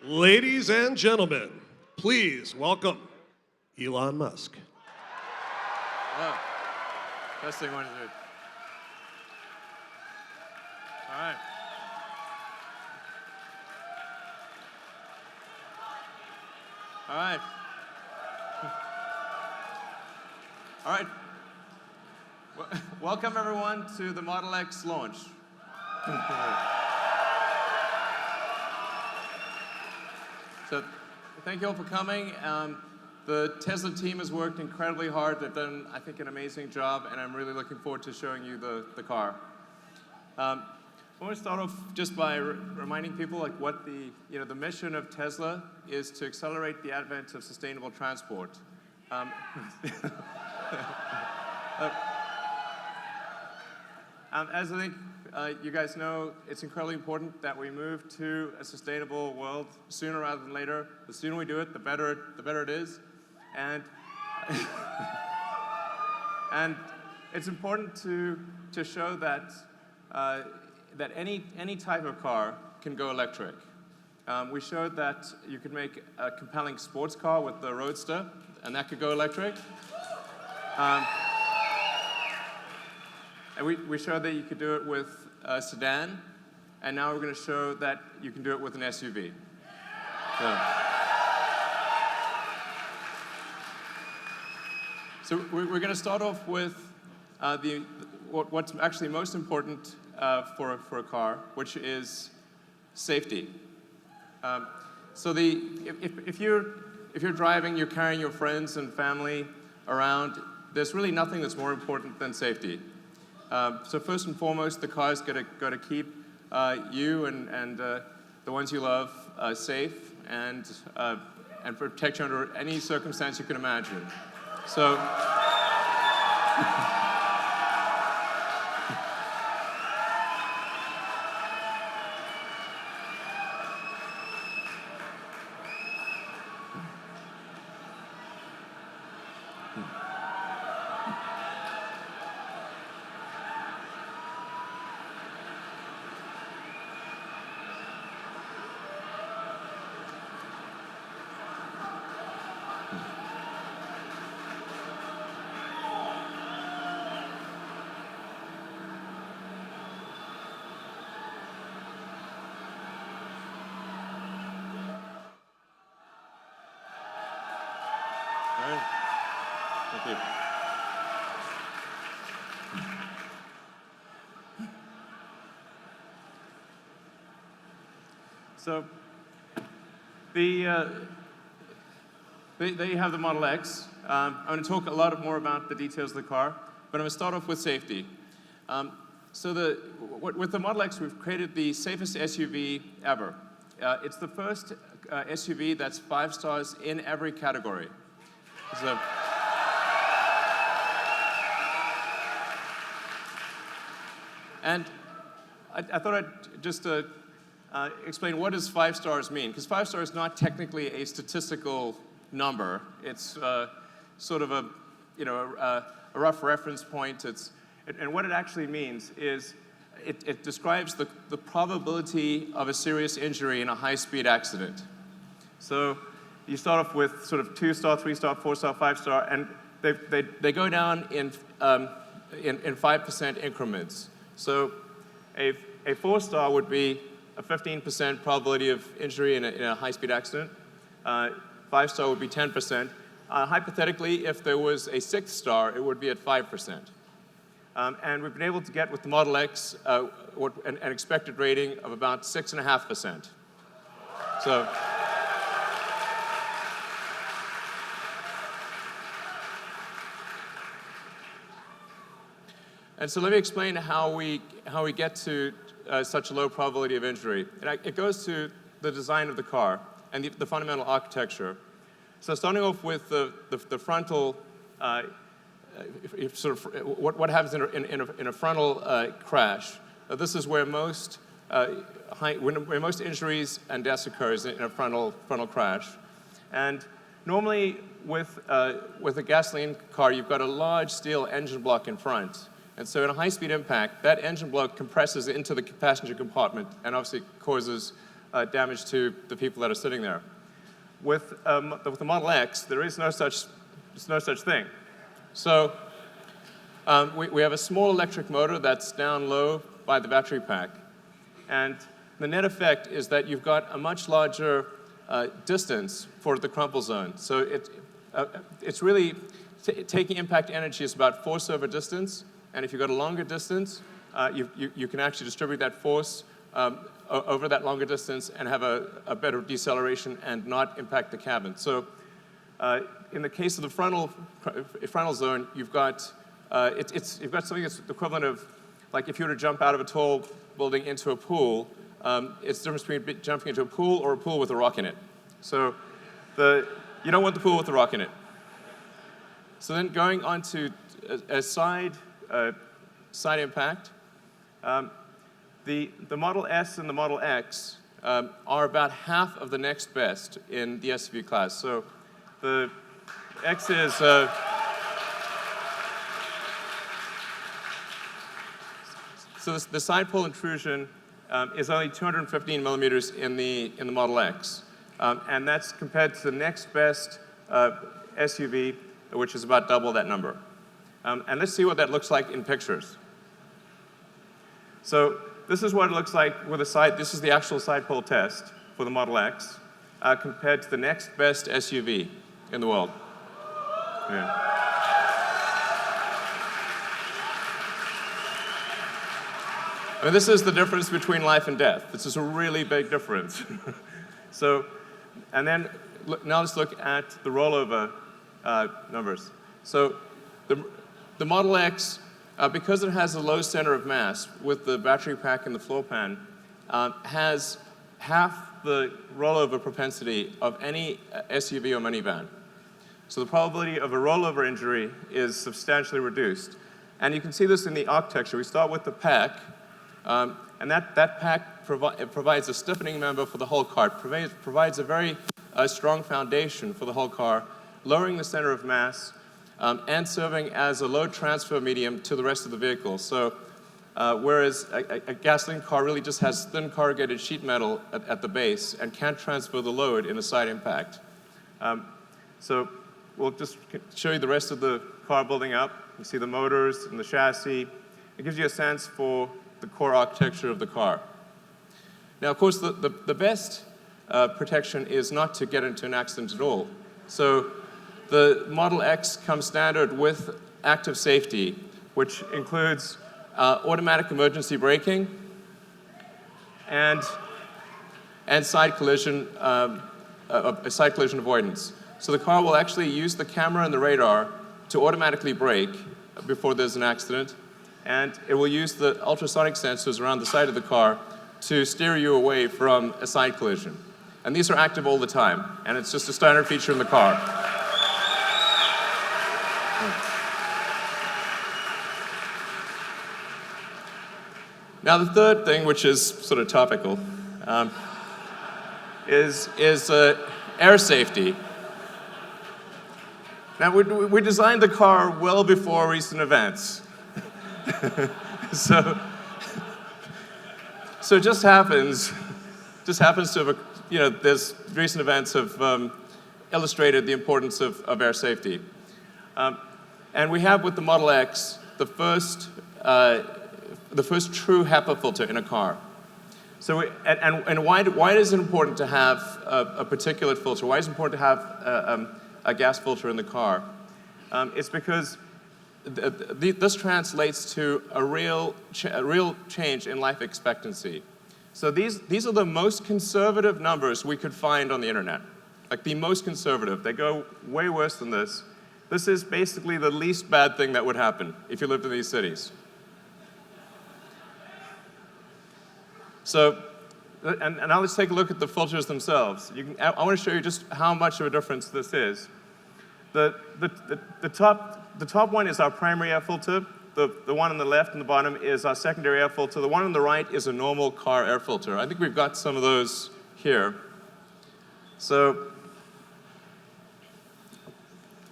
Ladies and gentlemen, please welcome Elon Musk. Oh, testing 1, 2. All right. All right. All right. Welcome everyone to the Model X launch. So, thank you all for coming. The Tesla team has worked incredibly hard. They've done, I think, an amazing job, and I'm really looking forward to showing you the car. I want to start off just by reminding people like what the mission of Tesla is to accelerate the advent of sustainable transport. As I think you guys know, it's incredibly important that we move to a sustainable world sooner rather than later. The sooner we do it, the better it is. And and it's important to show that that any type of car can go electric. We showed that you could make a compelling sports car with the Roadster, and that could go electric. And we showed that you could do it with a sedan, and now we're going to show that you can do it with an SUV. So we're going to start off with what's actually most important for a car, which is safety. So if you're driving, you're carrying your friends and family around, there's really nothing that's more important than safety. So first and foremost, the car's got to keep you and the ones you love safe and protect you under any circumstance you can imagine. So. Thank you. So, there you have the Model X. I'm going to talk a lot more about the details of the car, but I'm going to start off with safety. With the Model X, we've created the safest SUV ever. It's the first SUV that's 5 stars in every category. So, and I thought I'd just explain what does 5 stars mean, because 5 stars is not technically a statistical number. It's sort of a rough reference point. And what it actually means is it describes the probability of a serious injury in a high-speed accident. So you start off with sort of 2-star, 3-star, 4-star, 5-star, and they go down in 5% increments. So a 4-star would be a 15% probability of injury in a high-speed accident. 5-star would be 10%. Hypothetically, if there was a 6th star, it would be at 5%. And we've been able to get with the Model X an expected rating of about 6.5%. So. And so let me explain how we get to such a low probability of injury. It goes to the design of the car and the fundamental architecture. So starting off with the frontal, what happens in a frontal crash. This is where most injuries and deaths occurs in a frontal crash. And normally with a gasoline car, you've got a large steel engine block in front. And so in a high-speed impact, that engine block compresses into the passenger compartment and obviously causes damage to the people that are sitting there. With the Model X, there is no such thing. So we have a small electric motor that's down low by the battery pack. And the net effect is that you've got a much larger distance for the crumple zone. So it's really taking impact energy is about force over distance. And if you've got a longer distance, you can actually distribute that force over that longer distance and have a better deceleration and not impact the cabin. So in the case of the frontal zone, you've got something that's the equivalent of, like, if you were to jump out of a tall building into a pool, it's the difference between jumping into a pool or a pool with a rock in it. So you don't want the pool with the rock in it. So then going on to a side impact, the Model S and the Model X are about half of the next best in the SUV class. So the X is so the side pole intrusion is only 215 millimeters in the Model X, and that's compared to the next best SUV, which is about double that number. And let's see what that looks like in pictures. So this is what it looks like with this is the actual side pole test for the Model X compared to the next best SUV in the world. Yeah. I mean, this is the difference between life and death. This is a really big difference. So, and then now let's look at the rollover numbers. So the Model X, because it has a low center of mass with the battery pack and the floor pan, has half the rollover propensity of any SUV or minivan. So the probability of a rollover injury is substantially reduced. And you can see this in the architecture. We start with the pack, and that pack provides a stiffening member for the whole car. It provides a very strong foundation for the whole car, lowering the center of mass, and serving as a load transfer medium to the rest of the vehicle. So whereas a gasoline car really just has thin corrugated sheet metal at the base and can't transfer the load in a side impact. So we'll just show you the rest of the car building up. You see the motors and the chassis. It gives you a sense for the core architecture of the car. Now, of course, the best protection is not to get into an accident at all. So the Model X comes standard with active safety, which includes automatic emergency braking and side collision avoidance. So the car will actually use the camera and the radar to automatically brake before there's an accident, and it will use the ultrasonic sensors around the side of the car to steer you away from a side collision. And these are active all the time, and it's just a standard feature in the car. Now, the third thing, which is sort of topical, is air safety. Now, we designed the car well before recent events. So it just happens to have, there's recent events have illustrated the importance of air safety. And we have with the Model X the first true HEPA filter in a car. So why is it important to have a particulate filter? Why is it important to have a gas filter in the car? It's because this translates to a real change in life expectancy. So these are the most conservative numbers we could find on the internet, like the most conservative. They go way worse than this. This is basically the least bad thing that would happen if you lived in these cities. So, and now let's take a look at the filters themselves. I want to show you just how much of a difference this is. The top one is our primary air filter. The one on the left and the bottom is our secondary air filter. The one on the right is a normal car air filter. I think we've got some of those here. So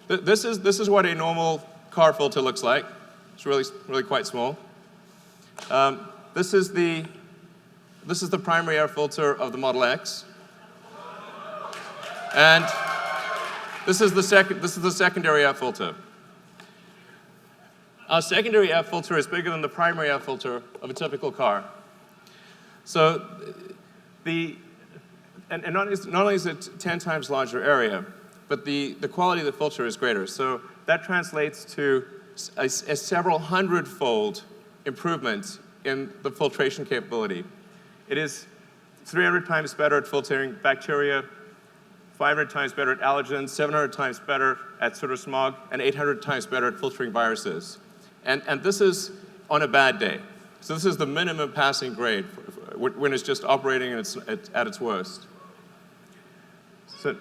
this is what a normal car filter looks like. It's really quite small. This is the this is the primary air filter of the Model X. And this is the secondary air filter. Our secondary air filter is bigger than the primary air filter of a typical car. So and not only is it 10 times larger area, but the quality of the filter is greater. So that translates to a several hundred-fold improvement in the filtration capability. It is 300 times better at filtering bacteria, 500 times better at allergens, 700 times better at soot or smog, and 800 times better at filtering viruses. And this is on a bad day. So this is the minimum passing grade when it's just operating at its worst. So,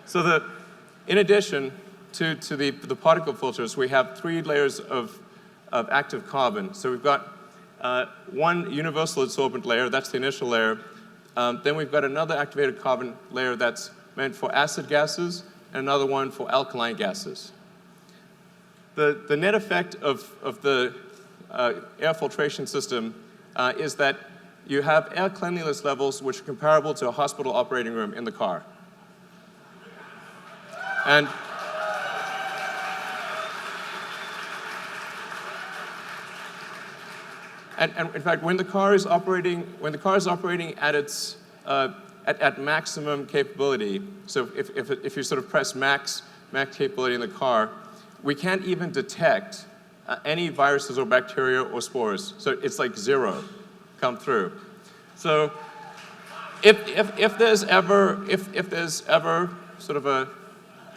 so in addition to the particle filters, we have 3 layers of active carbon. So we've got one universal adsorbent layer, that's the initial layer. Then we've got another activated carbon layer that's meant for acid gases, and another one for alkaline gases. The net effect of the air filtration system is that you have air cleanliness levels which are comparable to a hospital operating room in the car. And in fact, when the car is operating at its at maximum capability, so if you sort of press max capability in the car, we can't even detect any viruses or bacteria or spores. So it's like 0 come through. So if there's ever sort of a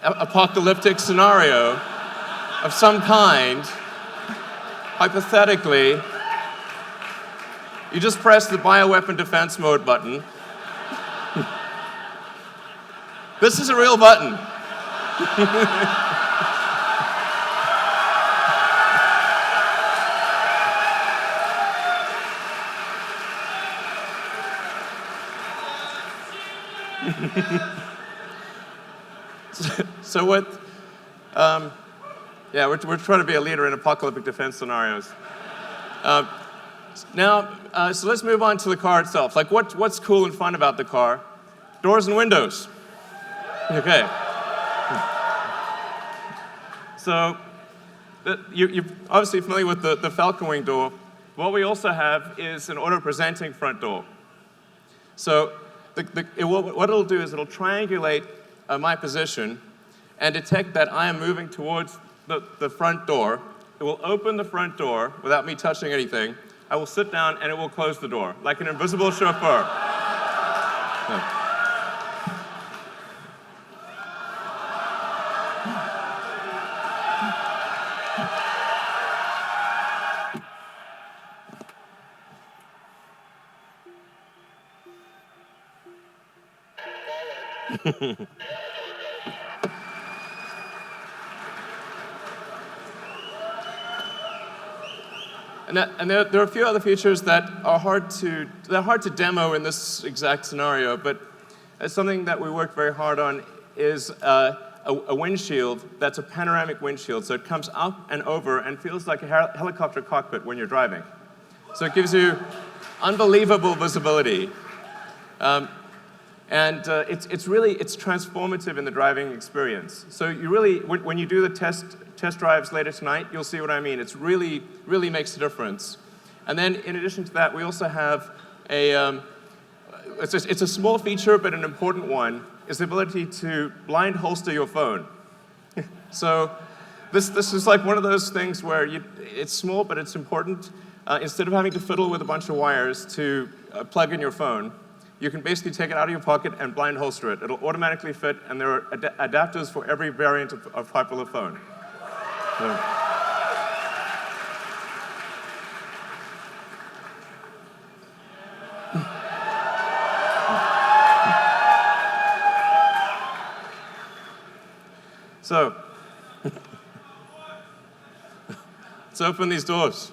apocalyptic scenario of some kind, hypothetically, you just press the bioweapon defense mode button. This is a real button. So what, we're trying to be a leader in apocalyptic defense scenarios. So let's move on to the car itself. Like what's cool and fun about the car? Doors and windows. Okay. So you're obviously familiar with the Falcon Wing door. What we also have is an auto-presenting front door. So what it'll do is it'll triangulate my position and detect that I am moving towards the front door. It will open the front door without me touching anything. I will sit down and it will close the door, like an invisible chauffeur. Yeah. And there are a few other features that are hard to demo in this exact scenario, but something that we worked very hard on is a windshield that's a panoramic windshield. So it comes up and over and feels like a helicopter cockpit when you're driving. So it gives you unbelievable visibility. And it's transformative in the driving experience. So you really, when you do the test drives later tonight, you'll see what I mean. It's really makes a difference. And then in addition to that, we also have it's a small feature, but an important one, is the ability to blind holster your phone. So this is like one of those things where it's small, but it's important. Instead of having to fiddle with a bunch of wires to plug in your phone, you can basically take it out of your pocket and blind holster it. It'll automatically fit, and there are adapters for every variant of popular phone. So let's open these doors.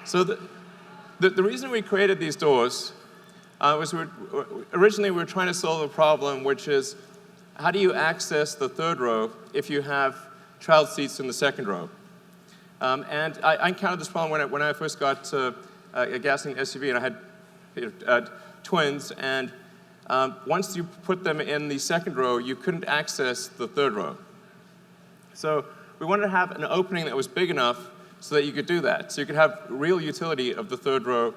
So the reason we created these doors was originally we were trying to solve a problem, which is how do you access the third row if you have child seats in the second row? And I encountered this problem when I first got a gasoline SUV, and I had twins, and once you put them in the second row, you couldn't access the third row. So we wanted to have an opening that was big enough so that you could do that. So you could have real utility of the third row,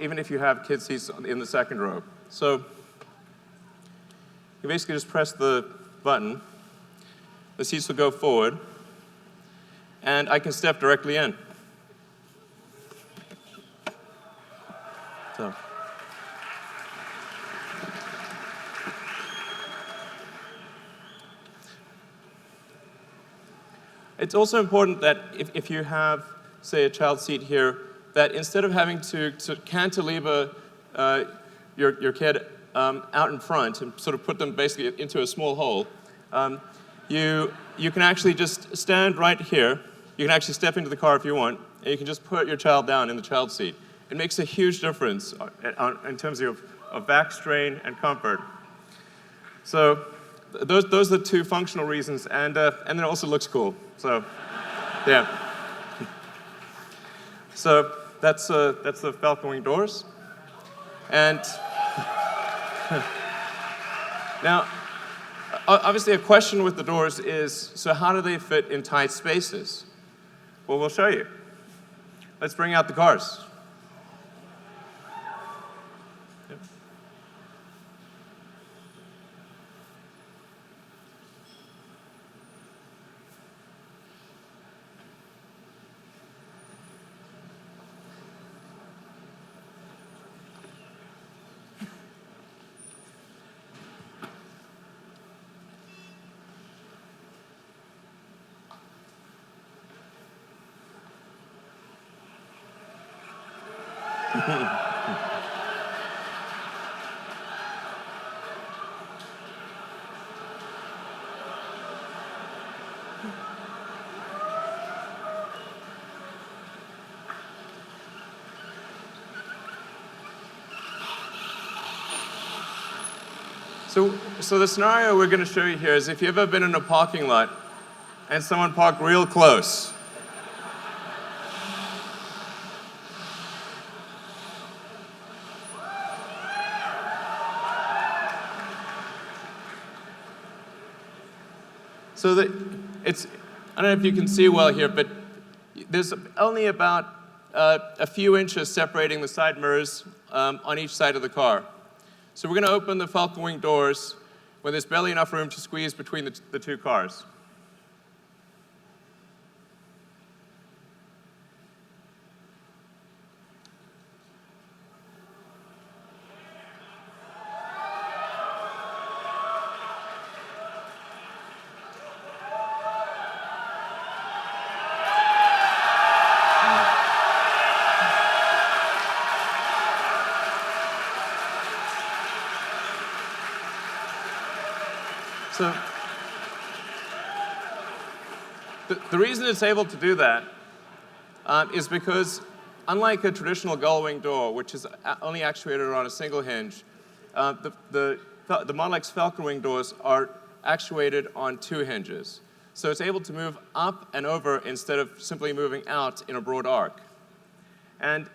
even if you have kid seats in the second row. So you basically just press the button. The seats will go forward, and I can step directly in. So. It's also important that if you have, say, a child seat here, that instead of having to cantilever your kid out in front and sort of put them basically into a small hole, you can actually just stand right here. You can actually step into the car if you want, and you can just put your child down in the child seat. It makes a huge difference in terms of back strain and comfort. So those are the two functional reasons, and then it also looks cool. So, yeah. So that's the Falcon Wing doors, and now obviously a question with the doors is, so how do they fit in tight spaces? Well, we'll show you. Let's bring out the cars. Yep. So the scenario we're going to show you here is if you've ever been in a parking lot and someone parked real close. So I don't know if you can see well here, but there's only about a few inches separating the side mirrors on each side of the car. So we're going to open the Falcon Wing doors when there's barely enough room to squeeze between the two cars. So the reason it's able to do that is because, unlike a traditional gull-wing door, which is only actuated on a single hinge, the Model X Falcon Wing doors are actuated on two hinges. So it's able to move up and over instead of simply moving out in a broad arc. And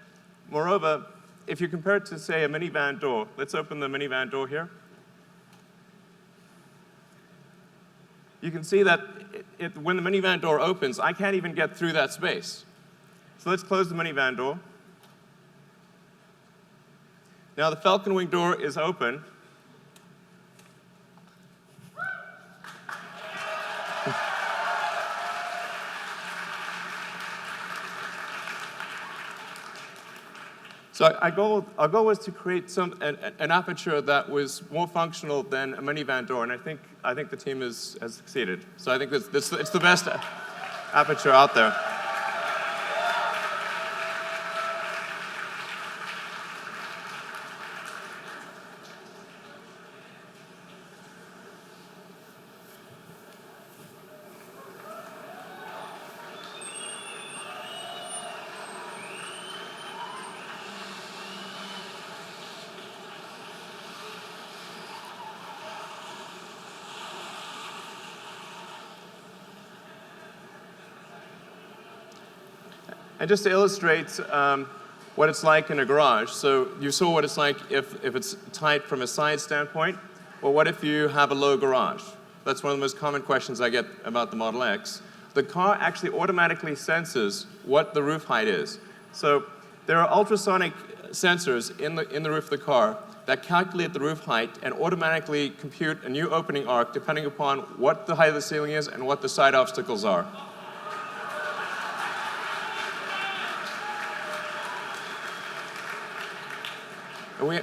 moreover, if you compare it to, say, a minivan door, let's open the minivan door here. You can see that when the minivan door opens, I can't even get through that space. So let's close the minivan door. Now the Falcon Wing door is open. So our goal was to create an aperture that was more functional than a minivan door, and I think the team has succeeded. So I think it's the best aperture out there. And just to illustrate what it's like in a garage, so you saw what it's like if it's tight from a side standpoint. Well, what if you have a low garage? That's one of the most common questions I get about the Model X. The car actually automatically senses what the roof height is. So there are ultrasonic sensors in the roof of the car that calculate the roof height and automatically compute a new opening arc depending upon what the height of the ceiling is and what the side obstacles are.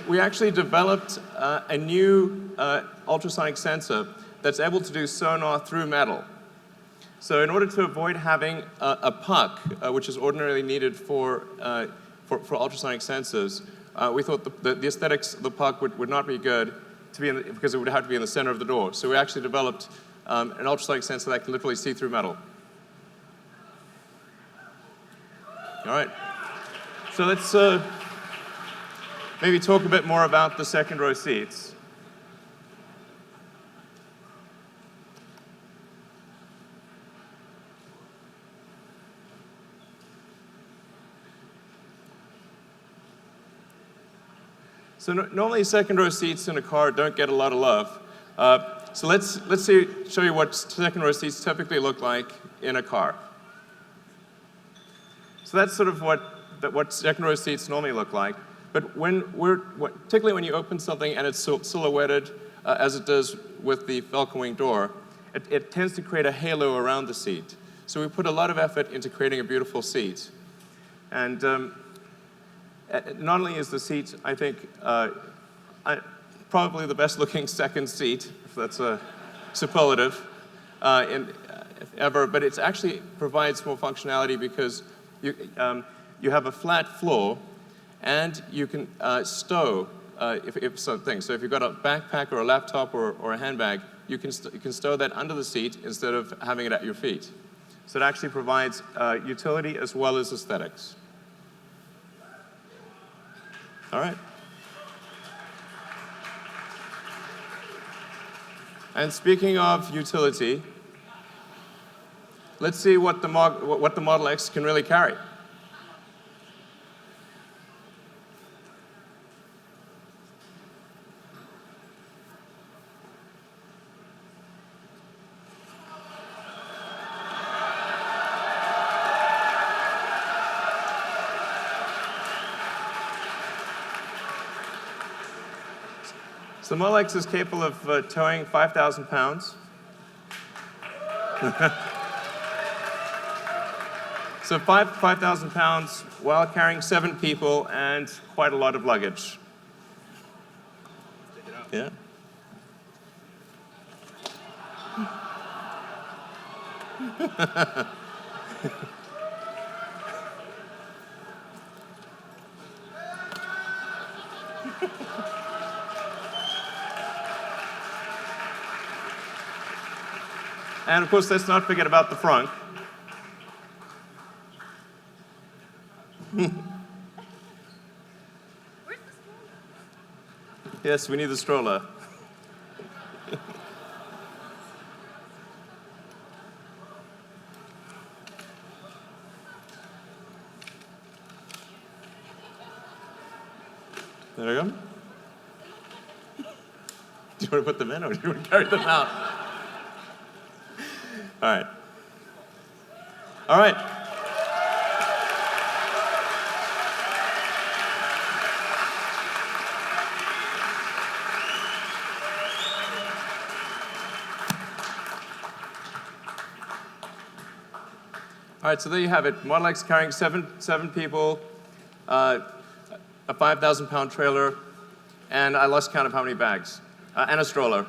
We actually developed a new ultrasonic sensor that's able to do sonar through metal. So in order to avoid having a puck, which is ordinarily needed for ultrasonic sensors, we thought the aesthetics of the puck would not be good because it would have to be in the center of the door. So we actually developed an ultrasonic sensor that can literally see through metal. All right. So let's maybe talk a bit more about the second row seats. So normally second row seats in a car don't get a lot of love. So let's show you what second row seats typically look like in a car. So that's sort of what second row seats normally look like. But particularly when you open something and it's silhouetted, as it does with the Falcon Wing door, it tends to create a halo around the seat. So we put a lot of effort into creating a beautiful seat. And not only is the seat, I think, probably the best looking second seat, if that's a superlative, ever, but it actually provides more functionality because you have a flat floor and you can stow if something. So if you've got a backpack or a laptop or a handbag, you can stow that under the seat instead of having it at your feet. So it actually provides utility as well as aesthetics. All right. And speaking of utility, let's see what the Model X can really carry. So the Model X is capable of towing 5,000 pounds. So 5,000 pounds while carrying 7 people and quite a lot of luggage. Yeah. And of course, let's not forget about the front. Where's the stroller? Yes, we need the stroller. There we go. Do you want to put them in or do you want to carry them out? All right. All right. All right, so there you have it. Model X carrying seven people, a 5,000-pound trailer, and I lost count of how many bags, and a stroller.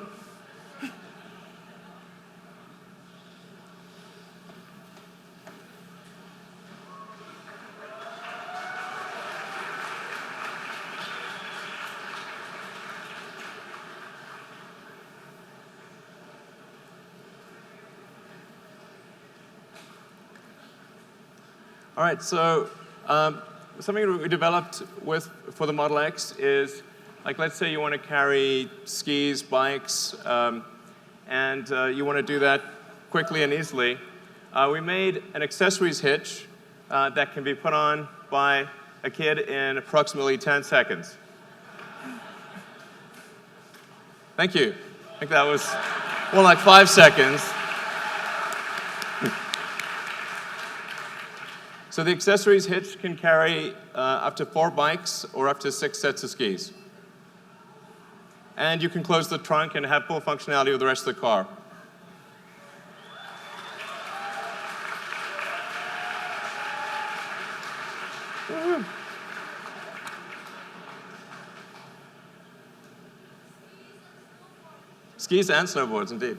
All right, so something we developed for the Model X is, like, let's say you want to carry skis, bikes, and you want to do that quickly and easily. We made an accessories hitch that can be put on by a kid in approximately 10 seconds. Thank you. I think that was more like 5 seconds. So the accessories hitch can carry up to 4 bikes or up to 6 sets of skis. And you can close the trunk and have full functionality with the rest of the car. Skis and snowboards, indeed.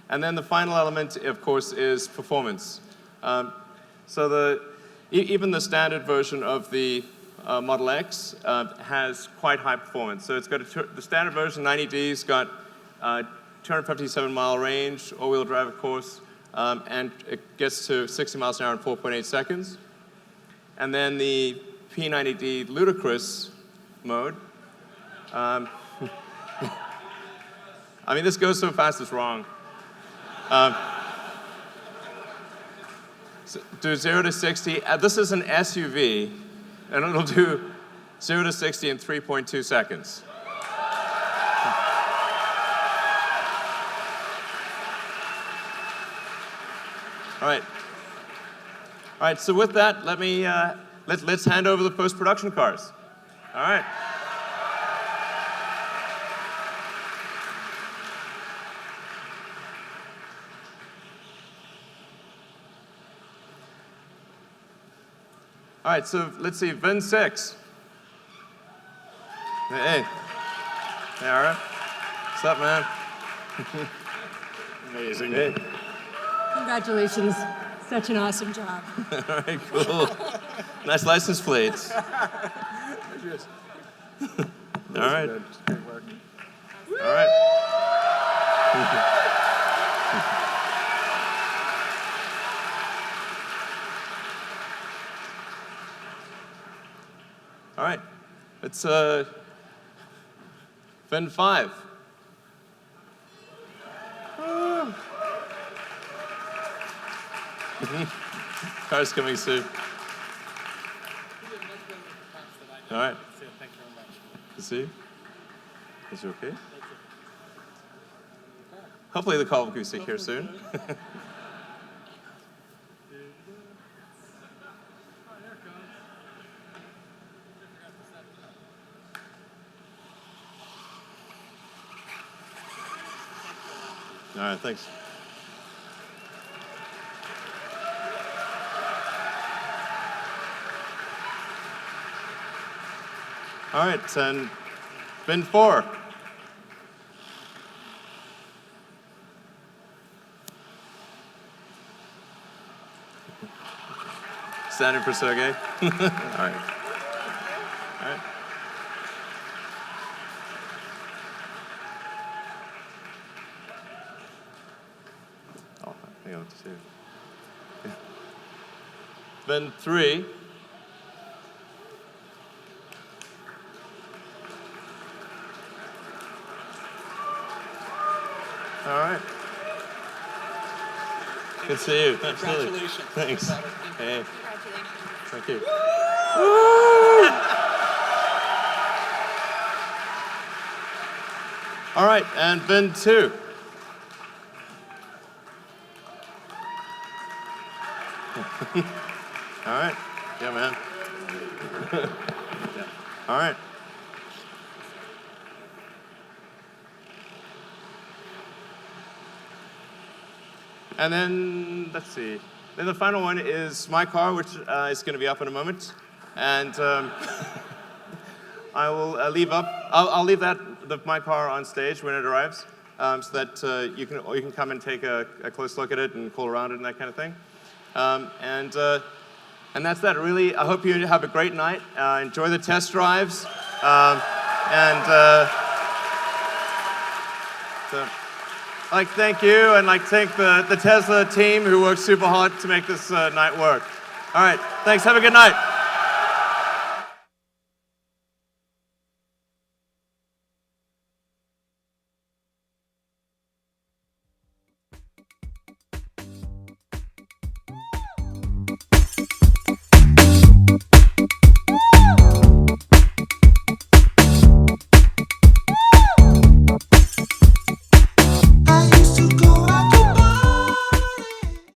And then the final element, of course, is performance. Even the standard version of the Model X has quite high performance. So it's got the standard version, 90D's, got 257-mile range, all-wheel drive, of course, and it gets to 60 miles an hour in 4.8 seconds. And then the P90D Ludicrous mode. I mean, this goes so fast it's wrong. So do 0 to 60. This is an SUV, and it'll do 0 to 60 in 3.2 seconds. All right. So with that, let's hand over the post-production cars. All right. All right, so let's see, VIN 6. Hey, Ara. What's up, man? Amazing. Hey. Congratulations. Such an awesome job. All right, cool. Nice license plates. All right. All right. All right, it's VIN 5. Car's coming soon. All right. Thank you very much. Good to see you. Is you okay? Hopefully the call will be here soon. All right, thanks. All right, and VIN 4. Standing for Sergey. All right. All right. Oh, hang on, to see. VIN 3. All right. Good to see you. Absolutely. Congratulations. Thanks. Hey. Thank you. All right, and VIN 2. All right. Yeah, man. All right. And then, let's see. Then the final one is my car, which is going to be up in a moment. And I will leave my car on stage when it arrives, so that you can come and take a close look at it and cool around it and that kind of thing. And that's that. Really, I hope you have a great night. Enjoy the test drives. So I'd like to thank you, and I'd like to thank the Tesla team who worked super hard to make this night work. All right, thanks. Have a good night.